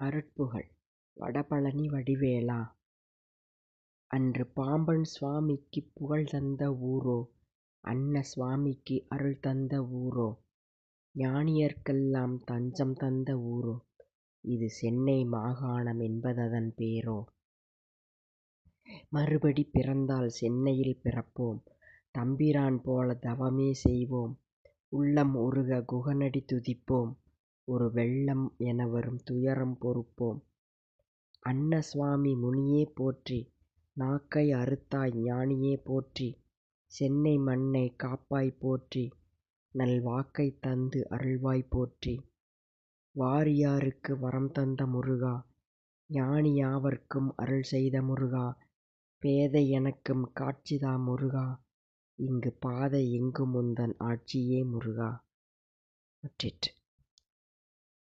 அருட்புகழ் வடபழனி வடிவேலா. அன்று பாம்பன் சுவாமிக்குப் புகழ் தந்த ஊரோ, அன்ன சுவாமிக்கு அருள் தந்த ஊரோ, ஞானியர்க்கெல்லாம் தஞ்சம் தந்த ஊரோ, இது சென்னை மாகாணம் என்பததன் பேரோ. மறுபடி பிறந்தால் சென்னையில் பிறப்போம், தம்பிரான் போல தவமே செய்வோம், உள்ளம் உருக குகனடி துதிப்போம், ஒரு வெள்ளம் என வரும் துயரம் பொறுப்போம். அன்ன சுவாமி முனியே போற்றி, நாக்கை அறுத்தாய் ஞானியே போற்றி, சென்னை மண்ணை காப்பாய் போற்றி, நல் வாக்கைத் தந்து அருள்வாய் போற்றி. வாரியாருக்கு வரம் தந்த முருகா, ஞானி யாவர்க்கும் அருள் செய்த முருகா, பேதை எனக்கும் காட்சிதா முருகா, இங்கு பாதை எங்கும் உந்தன் ஆட்சியே முருகா. முற்றிற்று.